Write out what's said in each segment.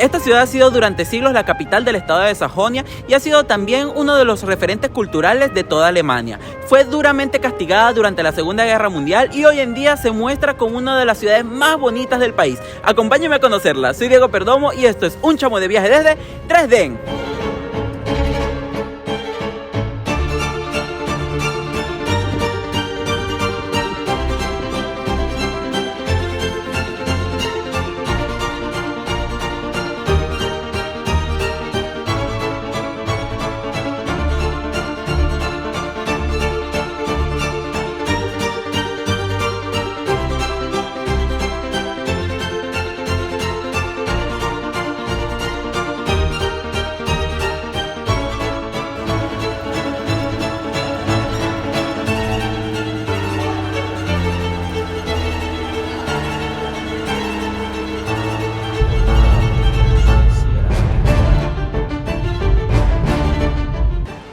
Esta ciudad ha sido durante siglos la capital del estado de Sajonia y ha sido también uno de los referentes culturales de toda Alemania. Fue duramente castigada durante la Segunda Guerra Mundial y hoy en día se muestra como una de las ciudades más bonitas del país. Acompáñenme a conocerla, soy Diego Perdomo y esto es Un Chamo de Viaje desde Dresden.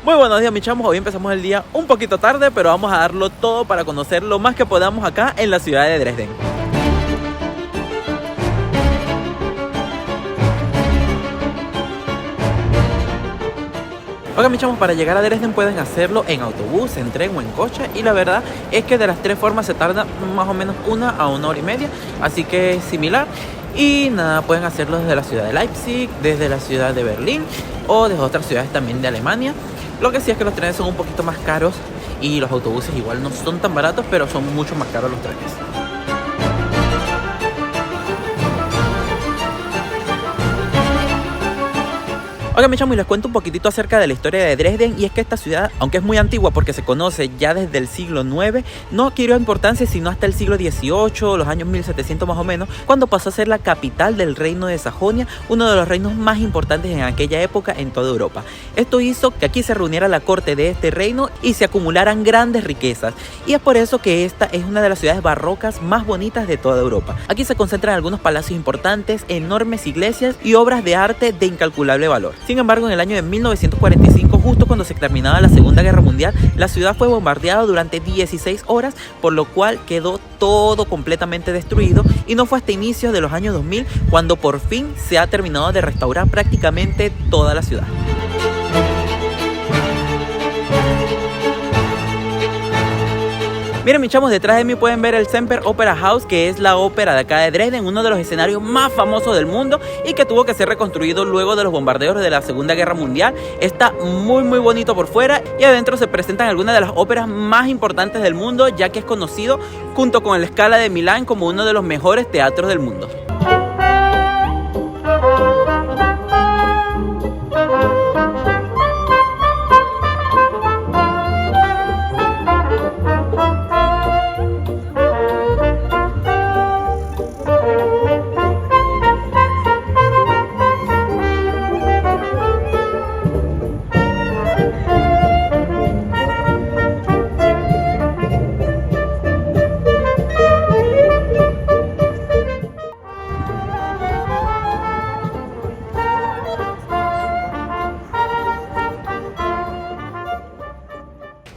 Muy buenos días mis chamos, hoy empezamos el día un poquito tarde, pero vamos a darlo todo para conocer lo más que podamos acá en la ciudad de Dresden. Oigan mis chamos, para llegar a Dresden pueden hacerlo en autobús, en tren o en coche, y la verdad es que de las tres formas se tarda más o menos 1 a 1 hora y media, así que es similar. Y nada, pueden hacerlo desde la ciudad de Leipzig, desde la ciudad de Berlín o desde otras ciudades también de Alemania. Lo que sí es que los trenes son un poquito más caros y los autobuses igual no son tan baratos, pero son mucho más caros los trenes. Oigan, mis chamos, y les cuento un poquitito acerca de la historia de Dresden, y es que esta ciudad, aunque es muy antigua porque se conoce ya desde el siglo IX, no adquirió importancia sino hasta el siglo XVIII, los años 1700 más o menos, cuando pasó a ser la capital del reino de Sajonia, uno de los reinos más importantes en aquella época en toda Europa. Esto hizo que aquí se reuniera la corte de este reino y se acumularan grandes riquezas, y es por eso que esta es una de las ciudades barrocas más bonitas de toda Europa. Aquí se concentran algunos palacios importantes, enormes iglesias y obras de arte de incalculable valor. Sin embargo, en el año de 1945, justo cuando se terminaba la Segunda Guerra Mundial, la ciudad fue bombardeada durante 16 horas, por lo cual quedó todo completamente destruido, y no fue hasta inicios de los años 2000 cuando por fin se ha terminado de restaurar prácticamente toda la ciudad. Miren mis chamos, detrás de mí pueden ver el Semper Opera House, que es la ópera de acá de Dresden, uno de los escenarios más famosos del mundo y que tuvo que ser reconstruido luego de los bombardeos de la Segunda Guerra Mundial. Está muy bonito por fuera y adentro se presentan algunas de las óperas más importantes del mundo, ya que es conocido junto con el Scala de Milán como uno de los mejores teatros del mundo.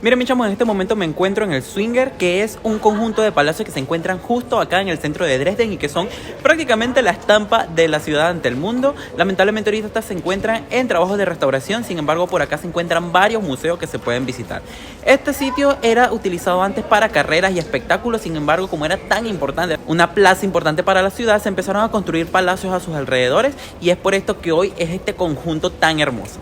Miren mis chamos, en este momento me encuentro en el Zwinger, que es un conjunto de palacios que se encuentran justo acá en el centro de Dresden y que son prácticamente la estampa de la ciudad ante el mundo. Lamentablemente ahorita se encuentran en trabajos de restauración, sin embargo por acá se encuentran varios museos que se pueden visitar. Este sitio era utilizado antes para carreras y espectáculos, sin embargo como era tan importante, una plaza importante para la ciudad, se empezaron a construir palacios a sus alrededores y es por esto que hoy es este conjunto tan hermoso.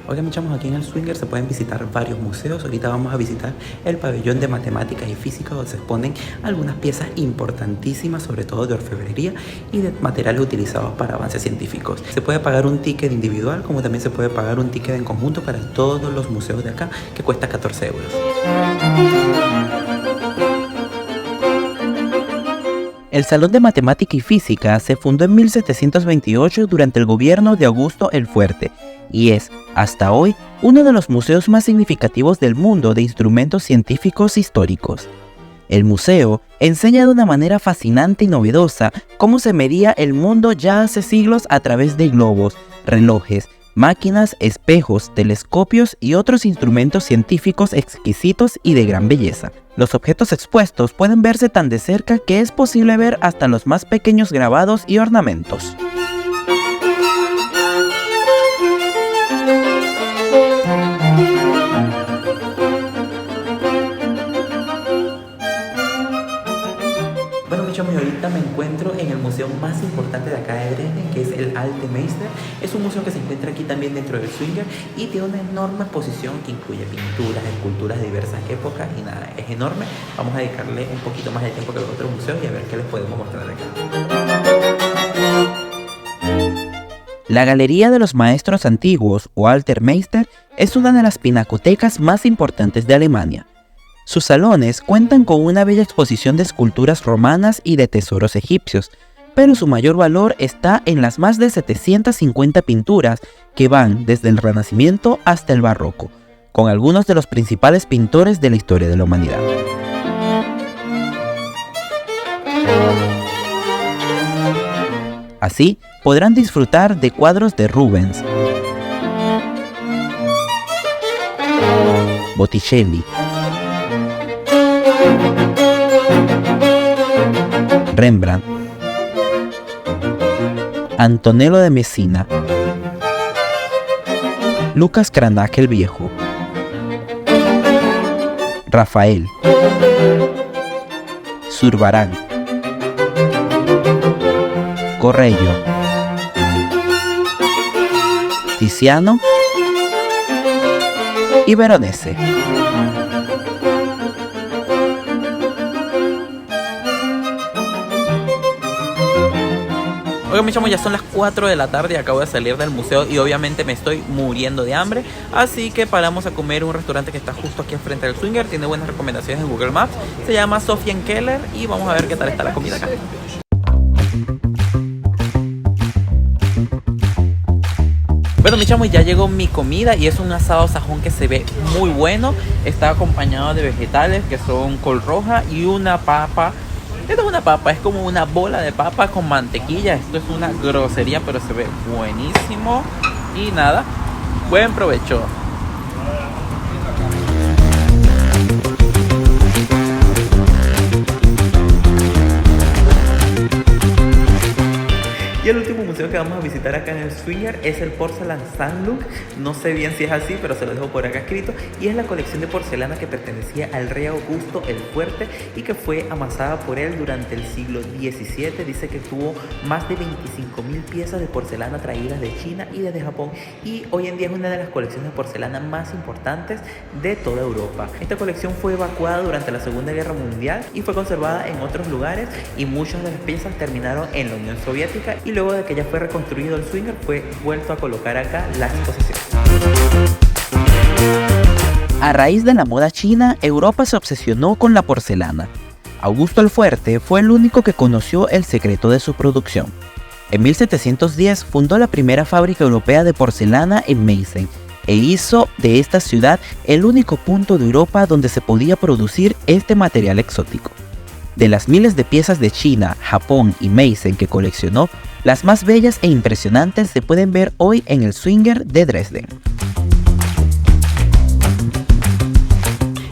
Oigan, echamos aquí en el Zwinger se pueden visitar varios museos. Ahorita vamos a visitar el pabellón de matemáticas y física, donde se exponen algunas piezas importantísimas, sobre todo de orfebrería y de materiales utilizados para avances científicos. Se puede pagar un ticket individual, como también se puede pagar un ticket en conjunto para todos los museos de acá, que cuesta 14 euros. El Salón de Matemática y Física se fundó en 1728 durante el gobierno de Augusto el Fuerte y es, hasta hoy, uno de los museos más significativos del mundo de instrumentos científicos históricos. El museo enseña de una manera fascinante y novedosa cómo se medía el mundo ya hace siglos a través de globos, relojes, máquinas, espejos, telescopios y otros instrumentos científicos exquisitos y de gran belleza. Los objetos expuestos pueden verse tan de cerca que es posible ver hasta los más pequeños grabados y ornamentos. Y ahorita me encuentro en el museo más importante de acá de Dresden, que es el Alte Meister. Es un museo que se encuentra aquí también dentro del Zwinger y tiene una enorme exposición que incluye pinturas, esculturas de diversas épocas y nada, es enorme. Vamos a dedicarle un poquito más de tiempo que los otros museos y a ver qué les podemos mostrar acá. La Galería de los Maestros Antiguos, o Alter Meister, es una de las pinacotecas más importantes de Alemania. Sus salones cuentan con una bella exposición de esculturas romanas y de tesoros egipcios, pero su mayor valor está en las más de 750 pinturas que van desde el Renacimiento hasta el Barroco, con algunos de los principales pintores de la historia de la humanidad. Así, podrán disfrutar de cuadros de Rubens, Botticelli, Rembrandt, Antonello de Messina, Lucas Cranach el Viejo, Rafael, Zurbarán, Correggio, Tiziano y Veronese. Oigan, mis chamos, ya son las 4 de la tarde y acabo de salir del museo y obviamente me estoy muriendo de hambre. Así que paramos a comer en un restaurante que está justo aquí al frente del Zwinger. Tiene buenas recomendaciones en Google Maps. Se llama Sofienkeller y vamos a ver qué tal está la comida acá. Bueno, mis chamos, ya llegó mi comida y es un asado sajón que se ve muy bueno. Está acompañado de vegetales que son col roja y una papa. Esto es una papa, es como una bola de papa con mantequilla. Esto es una grosería, pero se ve buenísimo. Y nada, buen provecho. Y el último museo que vamos a visitar acá en el Zwinger es el Porzellansammlung. No sé bien si es así, pero se lo dejo por acá escrito. Y es la colección de porcelana que pertenecía al rey Augusto el Fuerte y que fue amasada por él durante el siglo XVII. Dice que tuvo más de 25.000 piezas de porcelana traídas de China y desde Japón. Y hoy en día es una de las colecciones de porcelana más importantes de toda Europa. Esta colección fue evacuada durante la Segunda Guerra Mundial y fue conservada en otros lugares. Y muchas de las piezas terminaron en la Unión Soviética. Y luego de que ya fue reconstruido el Zwinger, fue vuelto a colocar acá la exposición. A raíz de la moda china, Europa se obsesionó con la porcelana. Augusto el Fuerte fue el único que conoció el secreto de su producción. En 1710 fundó la primera fábrica europea de porcelana en Meissen e hizo de esta ciudad el único punto de Europa donde se podía producir este material exótico. De las miles de piezas de China, Japón y Meissen que coleccionó, las más bellas e impresionantes se pueden ver hoy en el Zwinger de Dresden.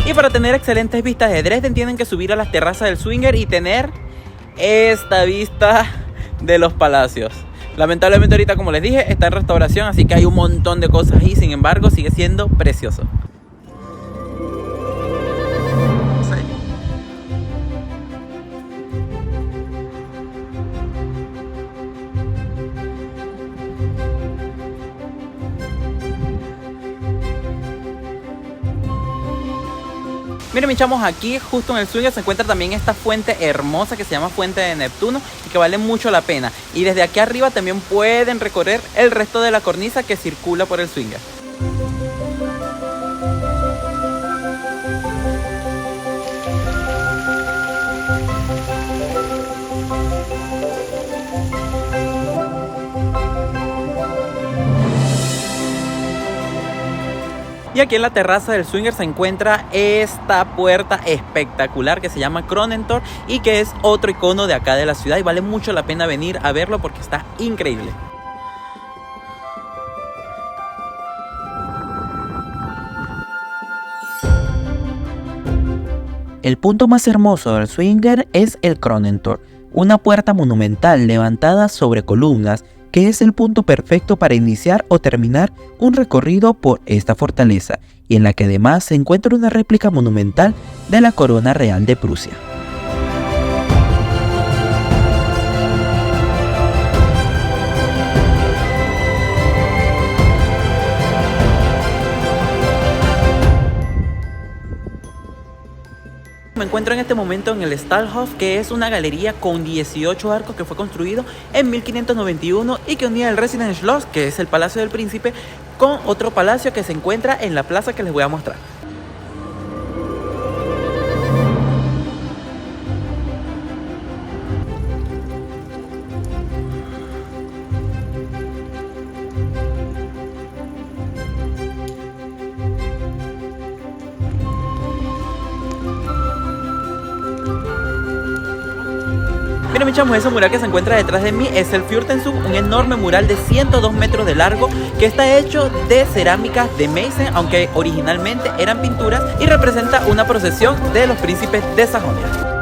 Y para tener excelentes vistas de Dresden tienen que subir a las terrazas del Zwinger y tener esta vista de los palacios. Lamentablemente ahorita, como les dije, está en restauración, así que hay un montón de cosas ahí, sin embargo sigue siendo precioso. Miren, mis chamos, aquí justo en el Zwinger se encuentra también esta fuente hermosa que se llama Fuente de Neptuno y que vale mucho la pena. Y desde aquí arriba también pueden recorrer el resto de la cornisa que circula por el Zwinger. Y aquí en la terraza del Zwinger se encuentra esta puerta espectacular que se llama Kronentor y que es otro icono de acá de la ciudad y vale mucho la pena venir a verlo porque está increíble. El punto más hermoso del Zwinger es el Kronentor, una puerta monumental levantada sobre columnas que es el punto perfecto para iniciar o terminar un recorrido por esta fortaleza, y en la que además se encuentra una réplica monumental de la corona real de Prusia. Me encuentro en este momento en el Stahlhof, que es una galería con 18 arcos que fue construido en 1591 y que unía el Residenzschloss, que es el Palacio del Príncipe, con otro palacio que se encuentra en la plaza que les voy a mostrar. Miren mis chamos, ese mural que se encuentra detrás de mí es el Fürstenzug, un enorme mural de 102 metros de largo que está hecho de cerámicas de Meissen, aunque originalmente eran pinturas, y representa una procesión de los príncipes de Sajonia.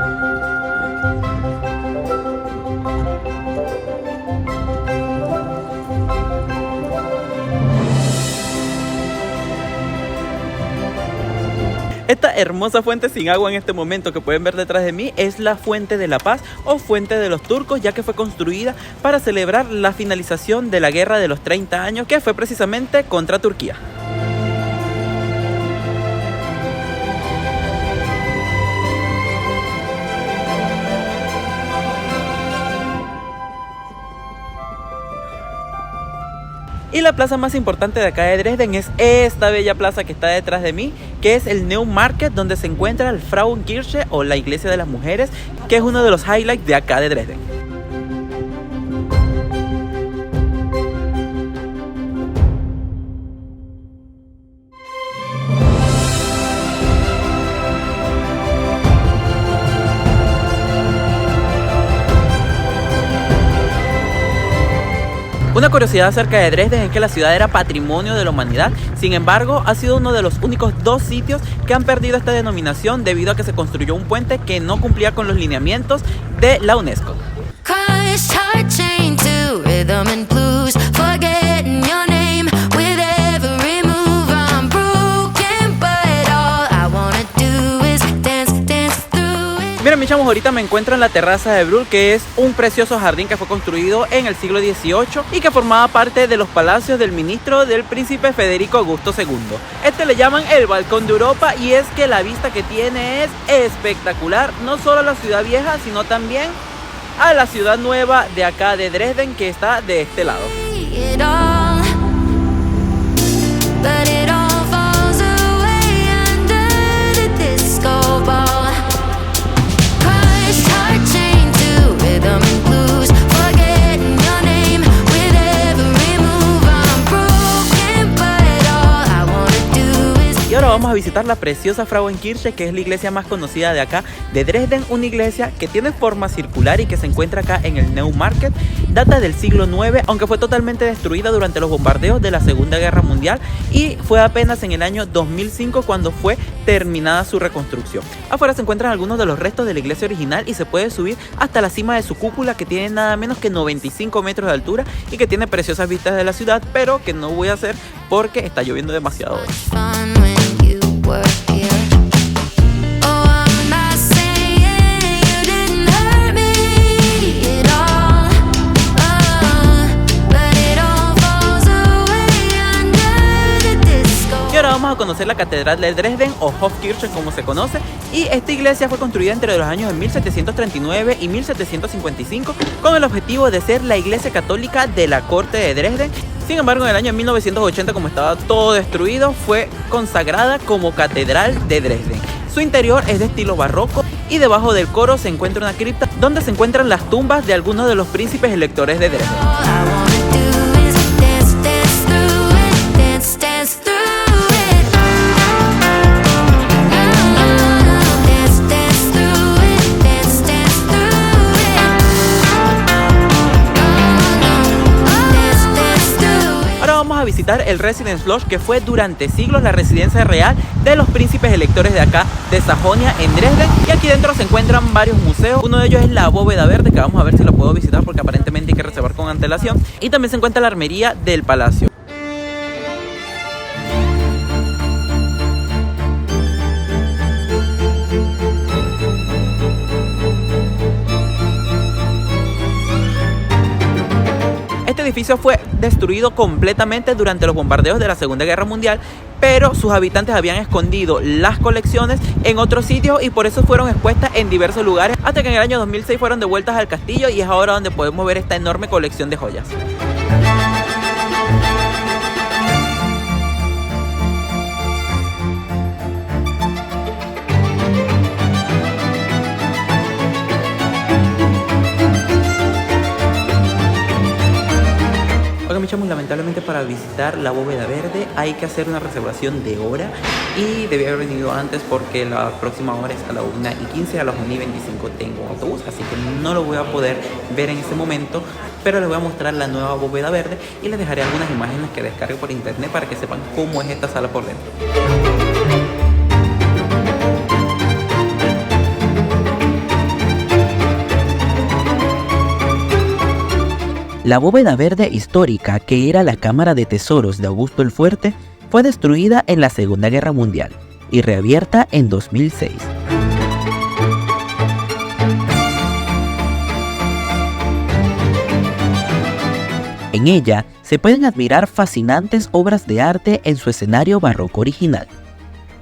Esta hermosa fuente sin agua en este momento que pueden ver detrás de mí es la Fuente de la Paz o Fuente de los Turcos, ya que fue construida para celebrar la finalización de la Guerra de los 30 años, que fue precisamente contra Turquía. Y la plaza más importante de acá de Dresden es esta bella plaza que está detrás de mí, que es el Neumarkt, donde se encuentra el Frauenkirche o la Iglesia de las Mujeres, que es uno de los highlights de acá de Dresden. Una curiosidad acerca de Dresden es que la ciudad era patrimonio de la humanidad, sin embargo ha sido uno de los únicos dos sitios que han perdido esta denominación debido a que se construyó un puente que no cumplía con los lineamientos de la UNESCO. Miren mis chamos, ahorita me encuentro en la terraza de Brühl, que es un precioso jardín que fue construido en el siglo XVIII y que formaba parte de los palacios del ministro del príncipe Federico Augusto II. Este le llaman el balcón de Europa y es que la vista que tiene es espectacular, no solo a la ciudad vieja, sino también a la ciudad nueva de acá de Dresden, que está de este lado. Y ahora vamos a visitar la preciosa Frauenkirche, que es la iglesia más conocida de acá de Dresden, una iglesia que tiene forma circular y que se encuentra acá en el Neumarkt. Data del siglo IX, aunque fue totalmente destruida durante los bombardeos de la Segunda Guerra Mundial, y fue apenas en el año 2005 cuando fue terminada su reconstrucción. Afuera se encuentran algunos de los restos de la iglesia original y se puede subir hasta la cima de su cúpula, que tiene nada menos que 95 metros de altura y que tiene preciosas vistas de la ciudad, pero que no voy a hacer porque está lloviendo demasiado hoy. Ahora vamos a conocer la Catedral de Dresden o Hofkirche como se conoce, y esta iglesia fue construida entre los años de 1739 y 1755 con el objetivo de ser la iglesia católica de la corte de Dresden. Sin embargo, en el año 1980, como estaba todo destruido, fue consagrada como Catedral de Dresden. Su interior es de estilo barroco y debajo del coro se encuentra una cripta donde se encuentran las tumbas de algunos de los príncipes electores de Dresden. visitar el Residence Lodge, que fue durante siglos la residencia real de los príncipes electores de acá, de Sajonia, en Dresden. Y aquí dentro se encuentran varios museos. Uno de ellos es la Bóveda Verde, que vamos a ver si lo puedo visitar porque aparentemente hay que reservar con antelación. Y también se encuentra la armería del palacio. Este edificio fue destruido completamente durante los bombardeos de la Segunda Guerra Mundial, pero sus habitantes habían escondido las colecciones en otros sitios y por eso fueron expuestas en diversos lugares, hasta que en el año 2006 fueron devueltas al castillo y es ahora donde podemos ver esta enorme colección de joyas. Oigan, mis chamos, lamentablemente para visitar la Bóveda Verde hay que hacer una reservación de hora y debí haber venido antes porque la próxima hora es a la 1:15, a las 1:25 tengo un autobús, así que no lo voy a poder ver en este momento, pero les voy a mostrar la nueva Bóveda Verde y les dejaré algunas imágenes que descargue por internet para que sepan cómo es esta sala por dentro. La bóveda verde histórica, que era la cámara de tesoros de Augusto el Fuerte, fue destruida en la Segunda Guerra Mundial y reabierta en 2006. En ella se pueden admirar fascinantes obras de arte en su escenario barroco original.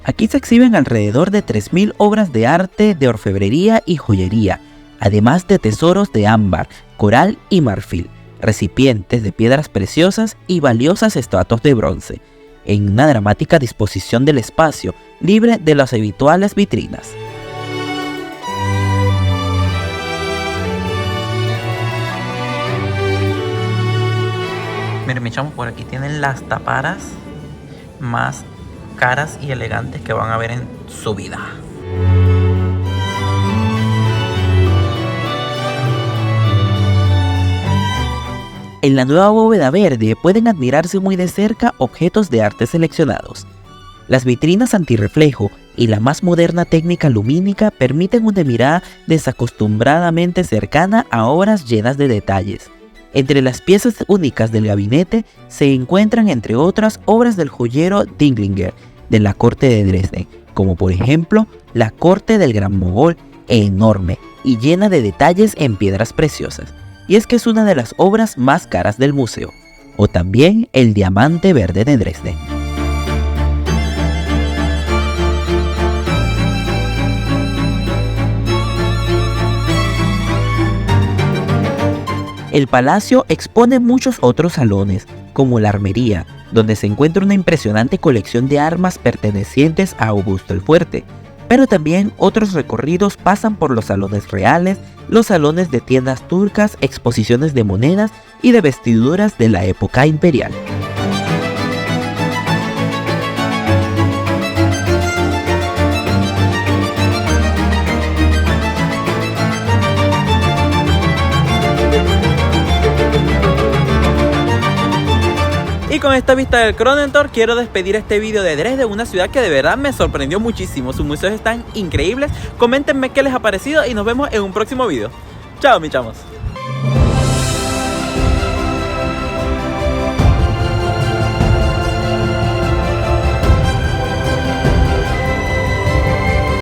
Aquí se exhiben alrededor de 3.000 obras de arte de orfebrería y joyería, además de tesoros de ámbar, coral y marfil, recipientes de piedras preciosas y valiosas estatuas de bronce, en una dramática disposición del espacio, libre de las habituales vitrinas. Miren, mi chamo, por aquí tienen las taparas más caras y elegantes que van a ver en su vida. En la nueva bóveda verde pueden admirarse muy de cerca objetos de arte seleccionados. Las vitrinas antirreflejo y la más moderna técnica lumínica permiten una mirada desacostumbradamente cercana a obras llenas de detalles. Entre las piezas únicas del gabinete se encuentran, entre otras, obras del joyero Dinglinger de la corte de Dresden, como por ejemplo la corte del Gran Mogol, enorme y llena de detalles en piedras preciosas. Y es que es una de las obras más caras del museo, o también el diamante verde de Dresden. El palacio expone muchos otros salones, como la armería, donde se encuentra una impresionante colección de armas pertenecientes a Augusto el Fuerte, pero también otros recorridos pasan por los salones reales, los salones de tiendas turcas, exposiciones de monedas y de vestiduras de la época imperial. Y con esta vista del Kronentor quiero despedir este video de Dresden, una ciudad que de verdad me sorprendió muchísimo. Sus museos están increíbles. Coméntenme qué les ha parecido y nos vemos en un próximo video. Chao, mis chamos.